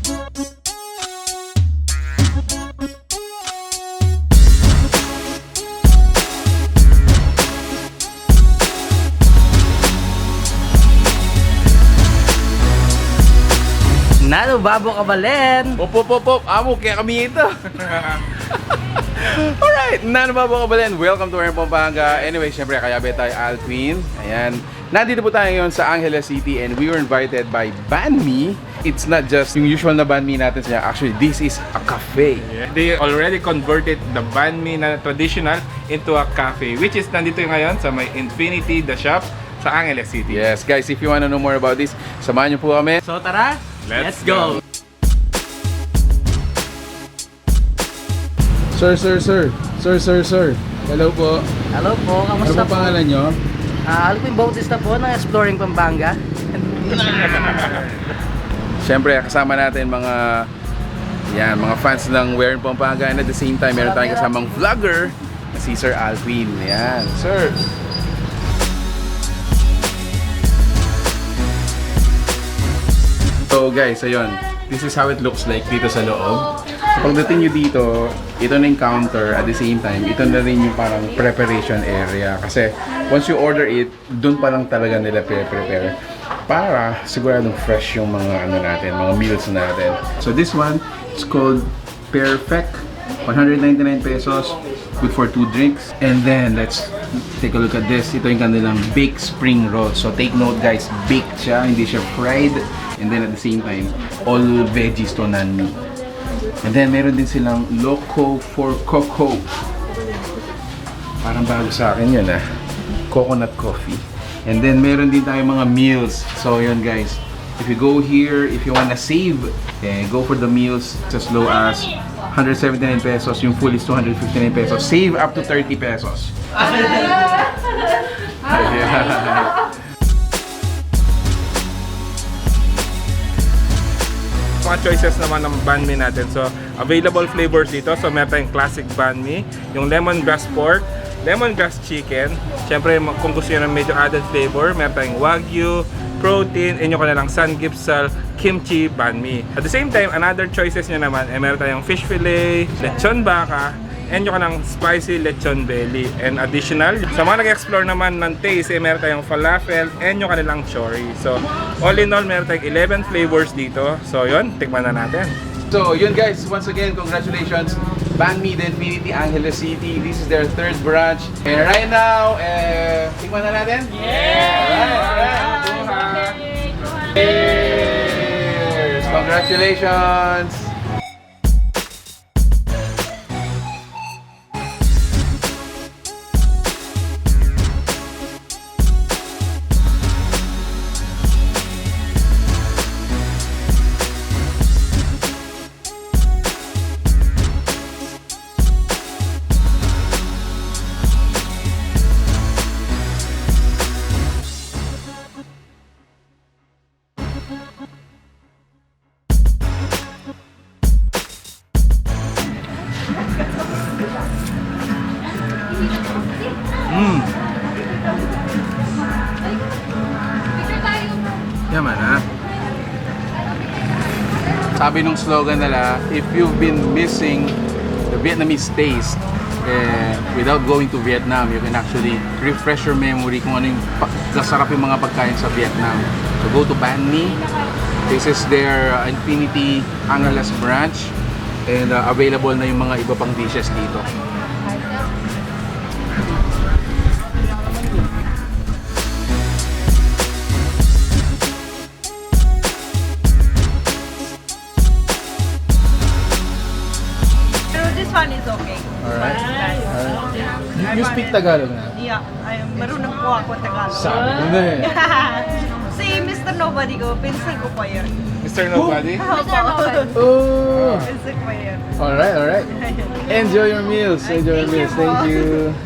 Nano babo kabalen. Pop, amo kaya kami ito. Alright, nano babo kabalen. Welcome to Pampanga. Anyway, syempre kayabe tayo Alquin. Ayan. Nandito po tayo ngayon sa Angeles City and we were invited by Banh Mi. It's not just yung usual na Banh Mi natin. Actually, this is a cafe. Yeah. They already converted the Banh Mi na traditional into a cafe, which is nandito ngayon sa may Infinity, the shop, sa Angeles City. Yes, guys, if you wanna know more about this, samahan niyo po kami. So tara, let's go. Sir. Hello po. Hello po, Ano kamusta po po? pangalan nyo? Alvin Bautista po ng Exploring Pampanga. Siyempre, kasama natin mga fans ng We're in Pampanga, and at the same time, meron tayong kasamang vlogger na si Sir Alvin. Ayan, sir. So guys, ayun. This is how it looks like dito sa loob. So pagdating nyo dito, ito na yung counter. At the same time, ito na rin yung parang preparation area. Kasi once you order it, dun pa lang talaga nila prepare para siguradong fresh yung mga natin, mga meals natin. So this one is called Perfect. 199 pesos. Good for 2 drinks. And then, let's take a look at this. Ito yung kanilang baked spring roll. So take note guys, baked siya, hindi siya fried. And then at the same time, all veggies to non-meat. And then meron din silang Loco for Coco. Parang bago sa akin yun coconut coffee. And then meron din tayo mga meals. So yun guys, if you go here, if you wanna save, go for the meals as low as 179 pesos. Yung full is 259 pesos. Save up to 30 pesos. Mga choices naman ng Banh Mi natin. So, available flavors dito. So, meron tayong classic Banh Mi, yung lemongrass pork, lemongrass chicken. Siyempre, kung gusto nyo ng medyo added flavor, meron tayong wagyu, protein, and yung kanilang samgyeopsal, kimchi Banh Mi. At the same time, another choices nyo naman, meron tayong fish fillet, lechon baka, and yung kanang spicy lechon belly. And additional, sa mga nag-explore naman ng taste, meron tayong falafel and yung kanilang chori. So, all in all, meron tayong 11 flavors dito. So, yun, tikman na natin. So, yun guys, once again, congratulations. Banh Mi, the Infinity, Angeles City. This is their 3rd branch. And right now, tikman na natin? Yeah! Alright! Cheers! Congratulations! Yaman Sabi nung slogan nila, if you've been missing the Vietnamese taste, without going to Vietnam, you can actually refresh your memory kung ano yung kasarap yung mga pagkain sa Vietnam. So go to Banh Mi. This is their Infinity Angeles branch, and available na yung mga iba pang dishes dito. One is okay. Alright. You speak Tagalog na? Yeah, marunong po ako Tagalog. Sabi ko na Si Mr. Nobody ko, pinsan ko po yun. Mr. Nobody? Oh! Pinsan ko yun. Alright. Enjoy your meals. Thank you.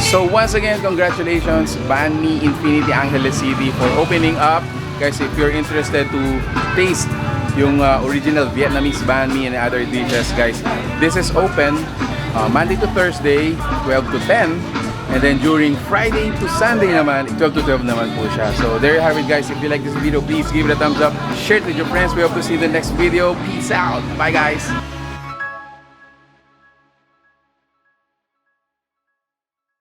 So once again, congratulations Banh Mi Infinity Angeles City for opening up. Guys, if you're interested to taste yung original Vietnamese Banh Mi and other dishes, guys, this is open Monday to Thursday, 12 to 10. And then during Friday to Sunday naman, 12 to 12 naman po siya. So there you have it guys. If you like this video, please give it a thumbs up. Share it with your friends. We hope to see you in the next video. Peace out. Bye guys.